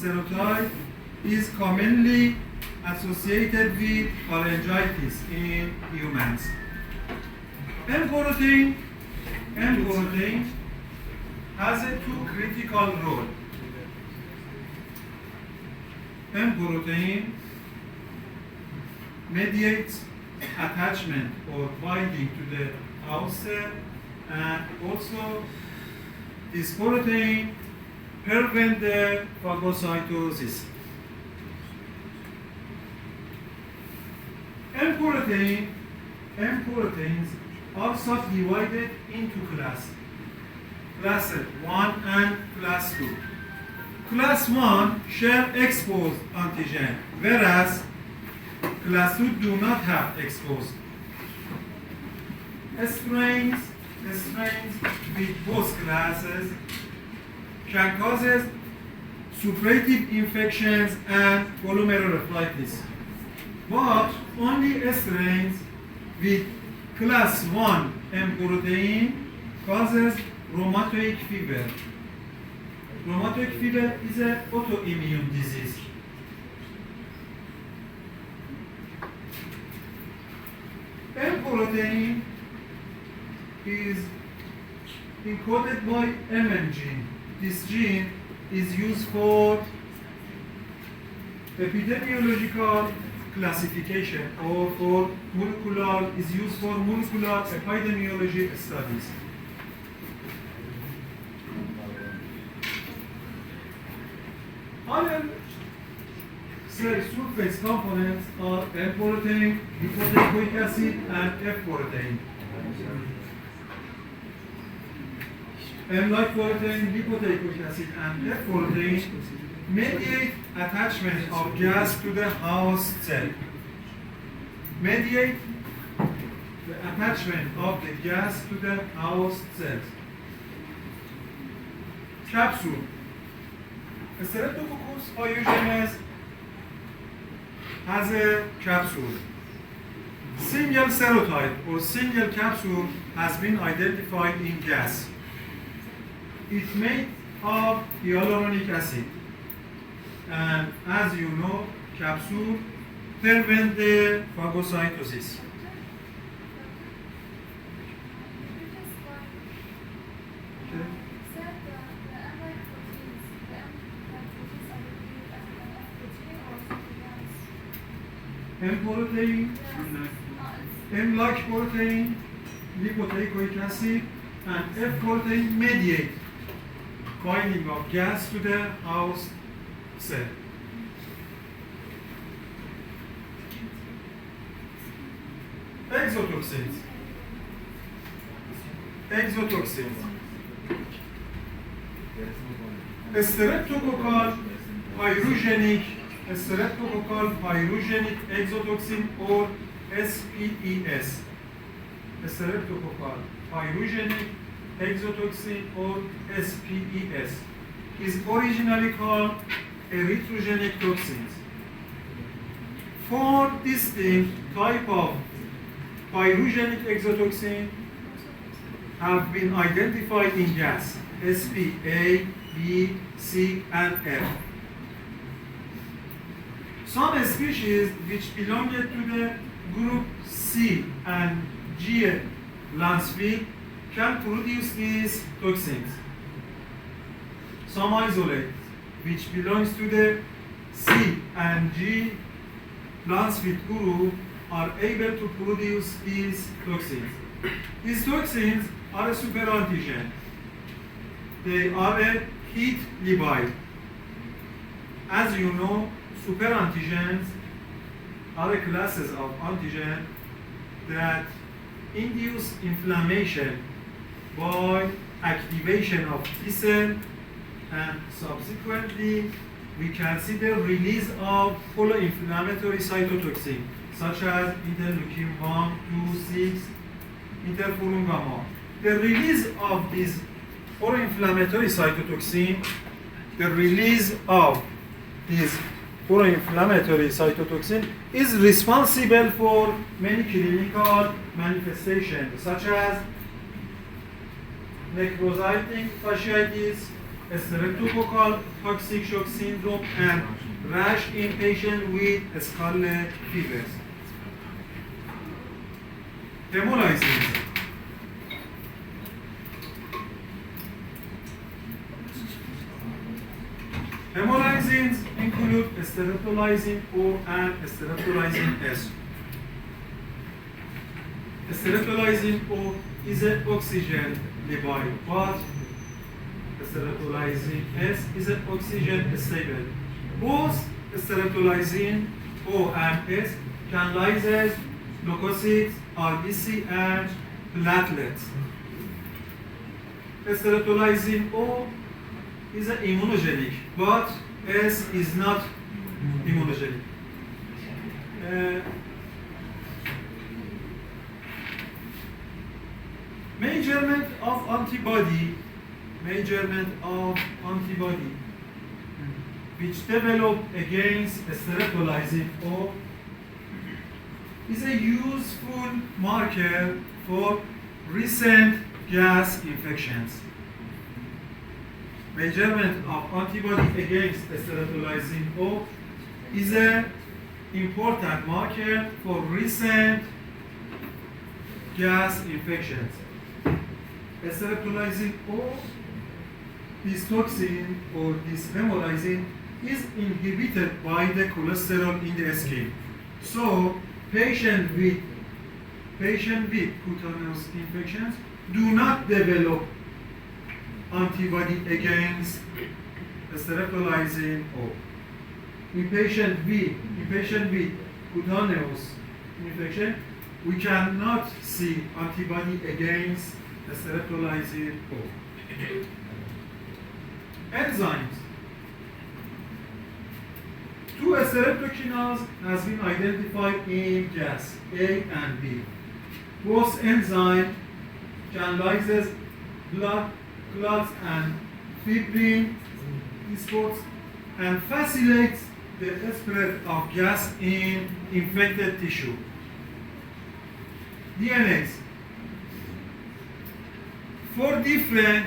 serotype is commonly associated with pharyngitis in humans. M protein has a two critical role. M protein mediates attachment or binding to the house cell, and also this protein prevents the phagocytosis. M proteins are subdivided into class 1 and class 2. Class 1 share exposed antigen, whereas class 2 do not have exposed. Strains with both classes can cause suppurative infections and glomerulonephritis, but only strains with class 1 M protein causes rheumatoid fever. Rheumatoid fever is an autoimmune disease. M protein is encoded by MM gene. This gene is used for epidemiological classification or for molecular epidemiology studies. Other cell surface components are M protein, lipoic acid, and F protein. M-like protein, lipoic acid, and F protein mediate attachment of gas to the host cell. Mediate the attachment of the gas to the host cells. Capsule. Streptococcus pyogenes has a capsule. Single serotype or single capsule has been identified in gas. It's made of hyaluronic acid. And as you know, capsule prevent the phagocytosis. M protein, M-like protein, lipoic acid, and F protein mediate binding of gas to the host cell. Exotoxins. Streptococcal pyrogenic exotoxin or SPES. Streptococcal pyrogenic exotoxin or SPES is originally called erythrogenic toxins. Four distinct types of pyrogenic exotoxin have been identified in gas: SP, A, B, C, and F. Some species which belong to the group C and G landscape can produce these toxins. Some isolates which belongs to the C and G landscape group are able to produce these toxins. These toxins are a superantigen. They are a heat lipid. As you know, superantigens are classes of antigen that induce inflammation by activation of T cell, and subsequently we can see the release of pro-inflammatory cytotoxin such as interleukin 1, 2, 6, interferon gamma. The release of these pro-inflammatory cytotoxin, is responsible for many clinical manifestations such as necrosizing fasciitis, streptococcal toxic shock syndrome and rash in patients with scarlet fevers. Hemolysis. Hemolyzins include streptolysine O and streptolysine S. Streptolysine O is an oxygen labile, but streptolysine S is an oxygen stable. Both streptolysine O and S can lyse leukocytes, RBC, and platelets. Streptolysine O is immunogenic, but S is not immunogenic. Measurement of antibody which develop against streptolysine O is a useful marker for recent gas infections. Measurement of antibody against streptolysine O is an important marker for recent gas infections. Streptolysine O, this toxin or this hemolysin, is inhibited by the cholesterol in the skin. So, patients with cutaneous infections do not develop antibody against streptolysine O. In patient with cutaneous infection, we cannot see antibody against streptolysine O. Enzymes. Two streptokinases has been identified in gas A and B. Both enzymes can lyse blood clots and fibrin sports and facilitates the spread of gas in infected tissue. DNAs. Four different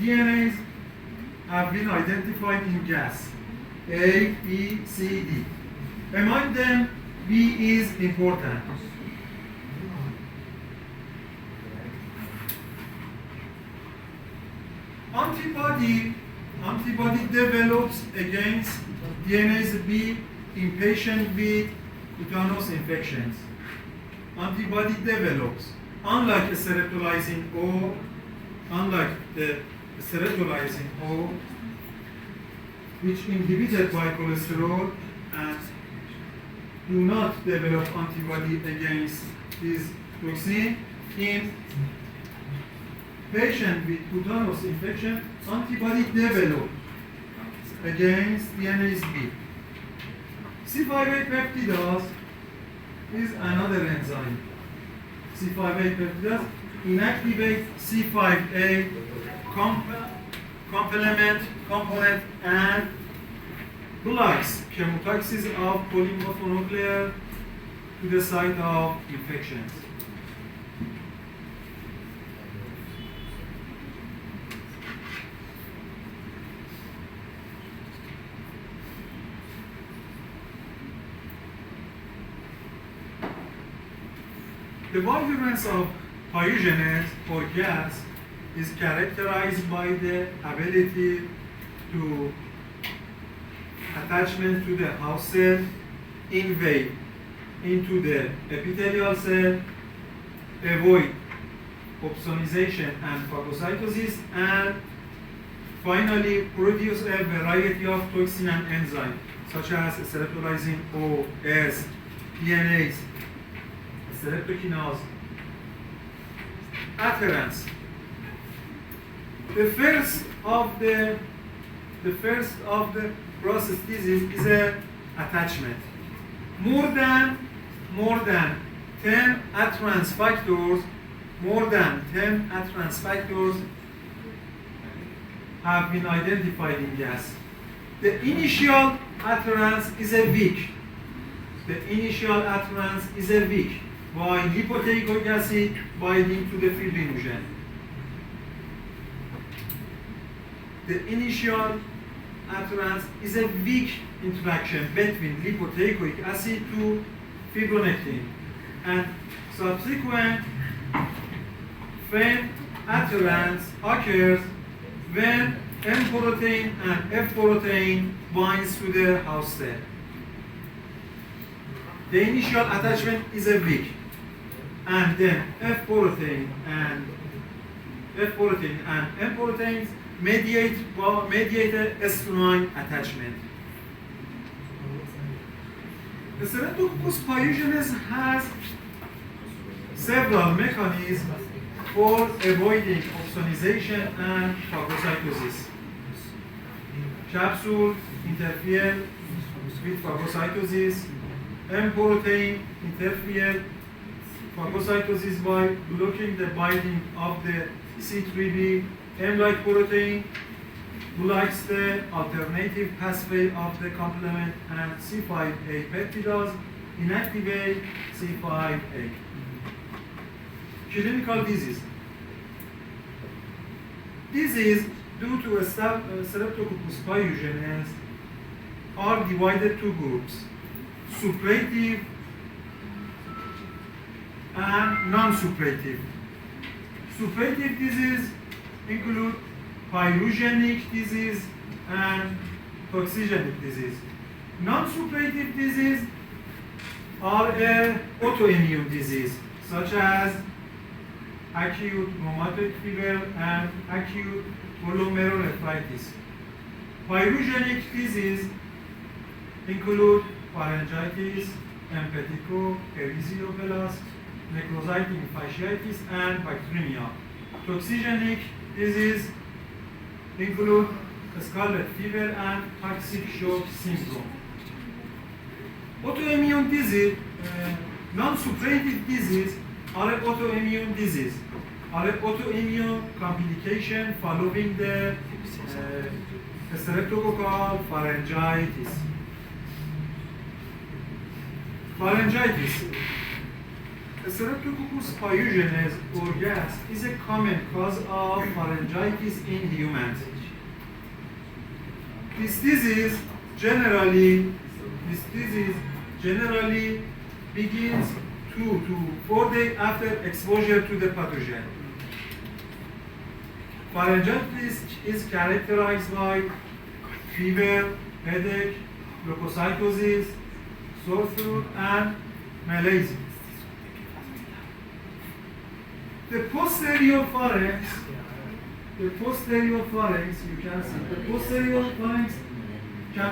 DNAs have been identified in gas A, B, C, D. Among them, B is important. Antibody develops against DNase B in patients with cutaneous infections. Antibody develops, unlike streptolysine O, which inhibited by cholesterol and do not develop antibody against this toxin. In patient with cutaneous infection, antibody developed against DNase B. C5a peptidase is another enzyme. C5a peptidase inactivates C5a complement component and blocks chemotaxis of polyphosphonuclear to the site of infections. The virulence of pyogenes or gas is characterized by the ability to attachment to the host cell, invade into the epithelial cell, avoid opsonization and phagocytosis, and finally produce a variety of toxin and enzymes such as streptolysine O, S, DNase, streptokinase, adherence. The first of the process disease is a attachment. More than 10 adherence factors, have been identified in gas. The initial adherence is a weak. By lipoteichoic acid binding to the fibrinogen. the initial utterance is a weak interaction between lipoteichoic acid to fibronectin, and subsequent faint utterance occurs when M protein and F protein binds to the host cell. The initial attachment is a weak, and then F protein and M proteins mediate a S9 attachment. The Streptococcus pyogenes has several mechanisms for avoiding opsonization and phagocytosis. Capsule interfere with phagocytosis. M protein interfere phagocytosis by blocking the binding of the C3b M-like protein, blocks the alternative pathway of the complement, and C5a peptidase inactivate C5a. Clinical disease. Disease due to Streptococcus pyogenes are divided to groups: suppurative and non-suppurative. Suppurative disease include pyrogenic disease and toxigenic disease. Non-suppurative disease are autoimmune disease, such as acute rheumatic fever and acute glomerulonephritis. Pyrogenic disease include pharyngitis, empetico, erysipelas, necrotizing fasciitis, and bacteremia. Toxigenic disease include scarlet fever and toxic shock syndrome. Autoimmune disease, non-suppurative disease are autoimmune disease, are autoimmune complication following the streptococcal pharyngitis. Pharyngitis. Streptococcus pyogenes or gas is a common cause of pharyngitis in humans. This disease generally begins 2 to 4 days after exposure to the pathogen. Pharyngitis is characterized by fever, headache, leukocytosis, sore throat, and malaise. The posterior pharynx, you can see, the posterior pharynx can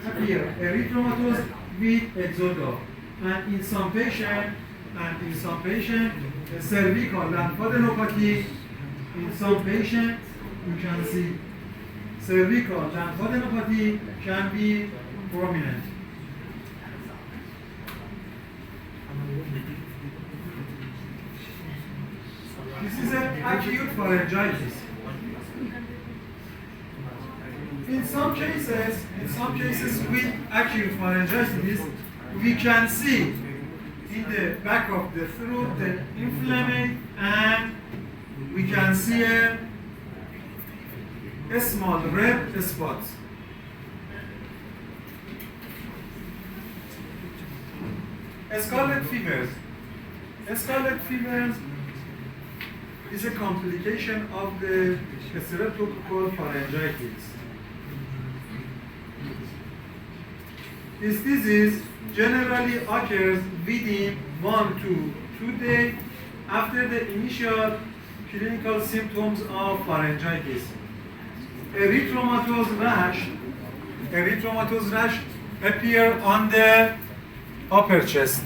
appear erythematous with exoda, and in some patient, cervical lymphadenopathy. In some patient, you can see cervical lymphadenopathy can be prominent. This is an acute pharyngitis. In some cases with acute pharyngitis, we can see in the back of the throat the inflammation, and we can see a small red spot. Scarlet fevers. Scarlet fevers is a complication of the streptococcal pharyngitis. This disease generally occurs within 1 to 2 days after the initial clinical symptoms of pharyngitis. Erythematous rash appear on the upper chest,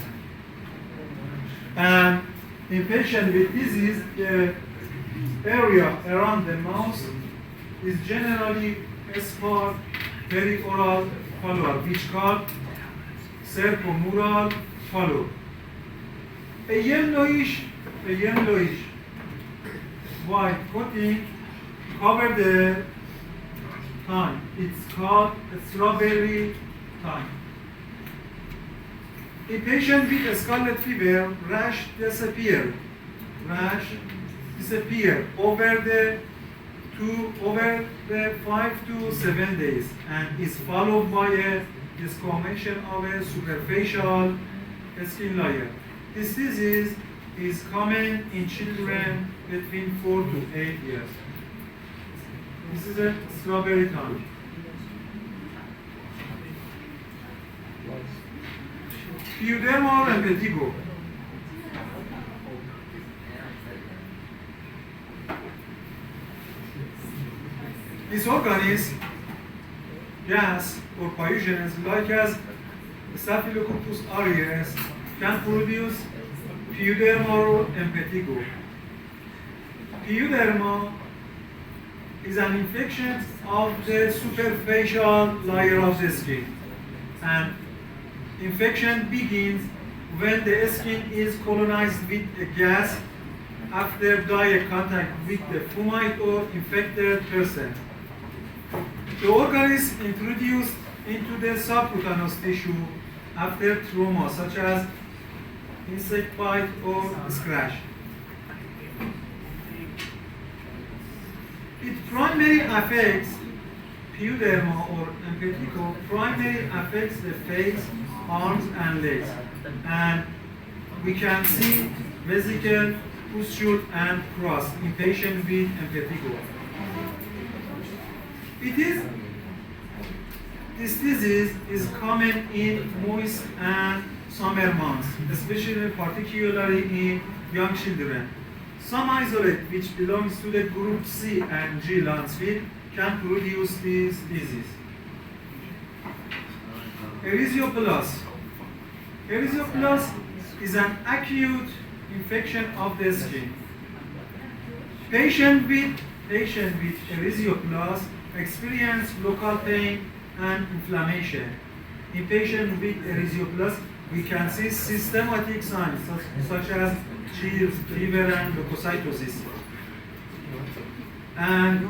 and in patients with disease, the area around the mouth is generally a spot perioral follower, which called circummural follow. A yellowish white coating cover the tongue. It's called a strawberry tongue. In patient with scarlet fever, rash disappear over the over the 5 to 7 days and is followed by a discoloration of a superficial skin layer. This disease is common in children between 4 to 8 years. This is a strawberry tongue. Pyoderma and vertigo. This organism, gas or pyogens, like as Staphylococcus aureus, can produce pyoderma and vertigo. Pyoderma is an infection of the superficial layer of the skin, and infection begins when the skin is colonized with a gas after direct contact with the fumite or infected person. The organism introduced into the subcutaneous tissue after trauma such as insect bite or scratch. It primarily affects pyoderma or vertigo, primarily affects the face, arms and legs, and we can see vesicle, pustule and cross in patients with vertigo. This disease is common in moist and summer months, especially particularly in young children. Some isolate which belongs to the group C and G landscape can produce this disease. Erysipelas. Erysipelas is an acute infection of the skin. Patient with erysipelas experience local pain and inflammation. In patients with erysipelas, we can see systematic signs such as chills, fever, and leukocytosis. And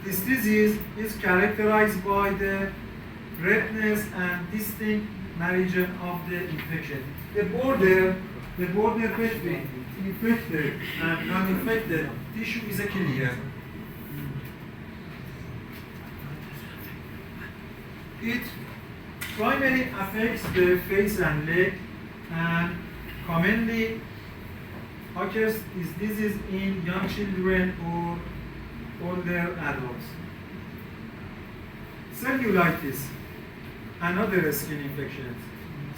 this disease is characterized by the redness and distinct margin of the infection. The border between infected and non-infected tissue is clear. It primarily affects the face and leg, and commonly occurs this disease in young children or older adults. Cellulitis, another skin infection.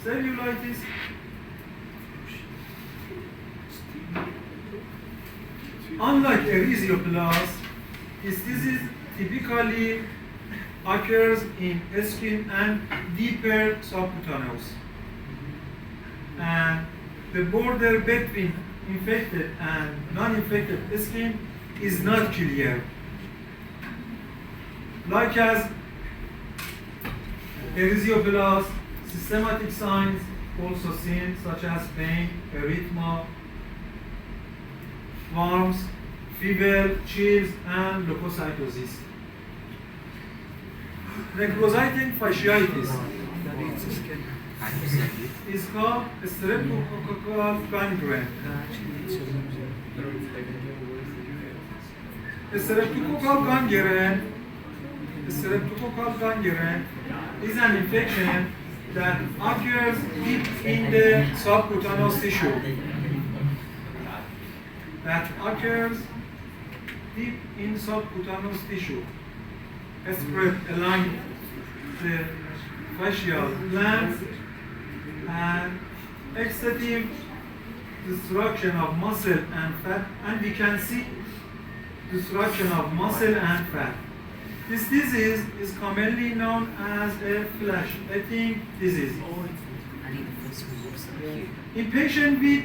Cellulitis unlike erysipelas, this disease typically occurs in skin and deeper subcutaneous. And the border between infected and non-infected skin is not clear. Like as erysipelas, systematic signs also seen such as pain, erythema, worms, fever, chills, and leukocytosis. Necrosizing fasciitis is called streptococcal gangrene. Streptococcal gangrene is an infection that occurs deep in the subcutaneous tissue. Spread along the fascial glands and extensive destruction of muscle and fat, and we can see destruction of muscle and fat. This disease is commonly known as a flash-eating disease. In patients with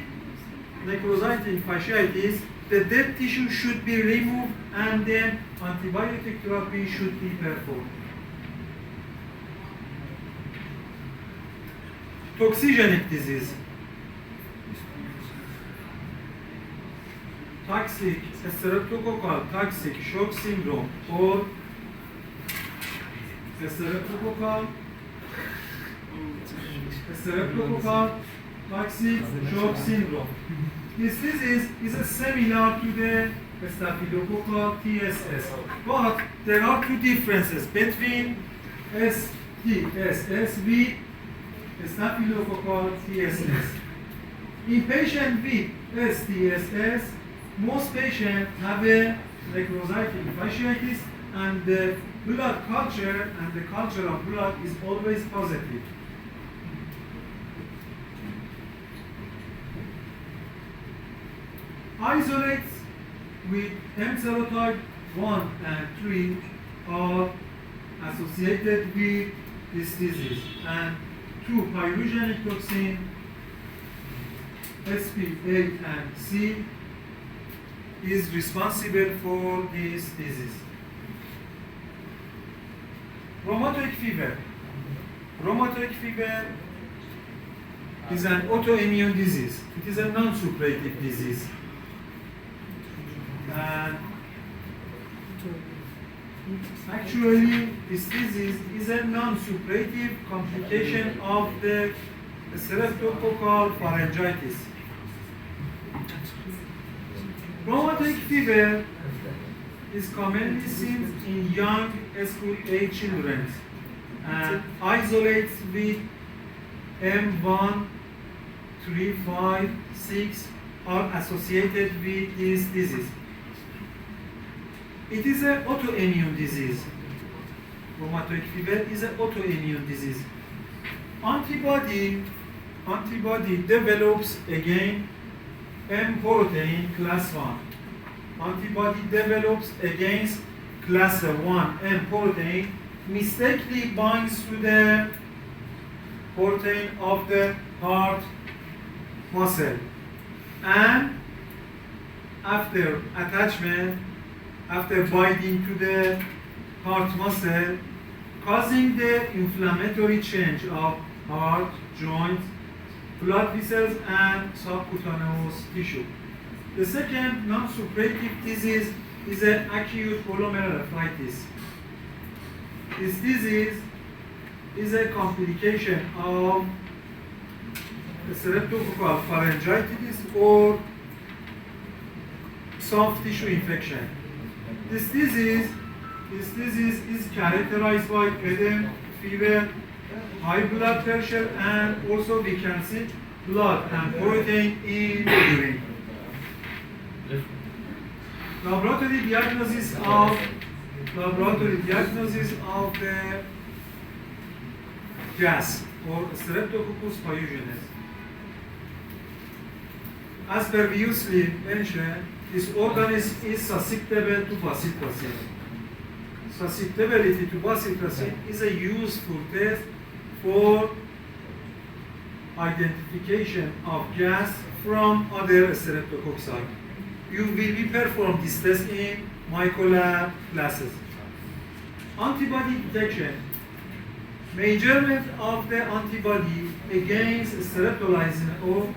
necrosizing fasciitis, the dead tissue should be removed and then antibiotic therapy should be performed. Toxigenic disease. Toxic streptococcal toxic shock syndrome or streptococcal toxic shock syndrome. This disease is similar to the Staphylococcal TSS. But there are two differences between STSS with Staphylococcal TSS. In patients with STSS, most patients have a necrocytic fasciitis, and the blood culture and the culture of blood is always positive. Isolates with M serotype 1 and 3 are associated with this disease, and two pyrogenic toxin SP8 and C is responsible for this disease. Rheumatoid fever. Rheumatoid fever is an autoimmune disease. It is a non-suppurative disease. And actually, this disease is a non-suppurative complication of the streptococcal pharyngitis. Rheumatoid fever is commonly seen in young school-age children and isolates with M1, 3, 5, 6 are associated with this disease. It is an autoimmune disease. Rheumatoid fever is an autoimmune disease. Antibody develops against M protein class 1. Antibody develops against class 1 M protein, mistakenly binds to the protein of the heart muscle, and after attachment, after binding to the heart muscle, causing the inflammatory change of heart, joints, blood vessels, and subcutaneous tissue. The second non-suppurative disease is an acute glomerulonephritis. This disease is a complication of streptococcal pharyngitis or soft tissue infection. This disease is characterized by edema, fever, high blood pressure, and also we can see blood and protein in the urine. Laboratory diagnosis of the gas or Streptococcus pyogenes. As previously mentioned, this organism is susceptible to bacitracin. Susceptibility to bacitracin is a useful test for identification of gas from other streptococci. You will be performed this test in microlab classes. Antibody detection. Measurement of the antibody against streptolysine O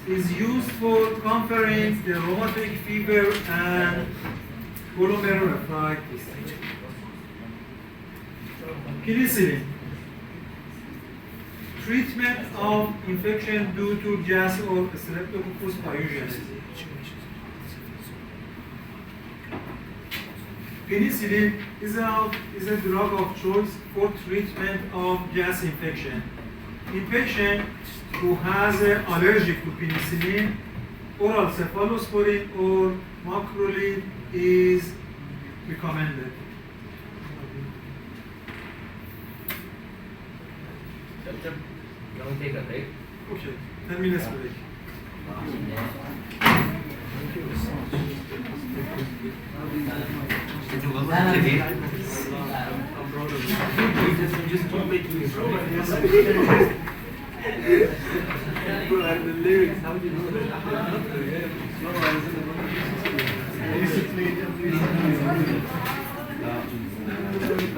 is used for comparing the rheumatic fever and glomerulonephritis. Penicillin. Treatment of infection due to gas or Streptococcus pyogenes. Penicillin is a drug of choice for treatment of gas infection. In patient who has an allergy to penicillin, oral cephalosporin or macrolide is recommended. Can we take a break? Okay, 10 minutes break. Just keep making me The lyrics, how do you know that? Basically,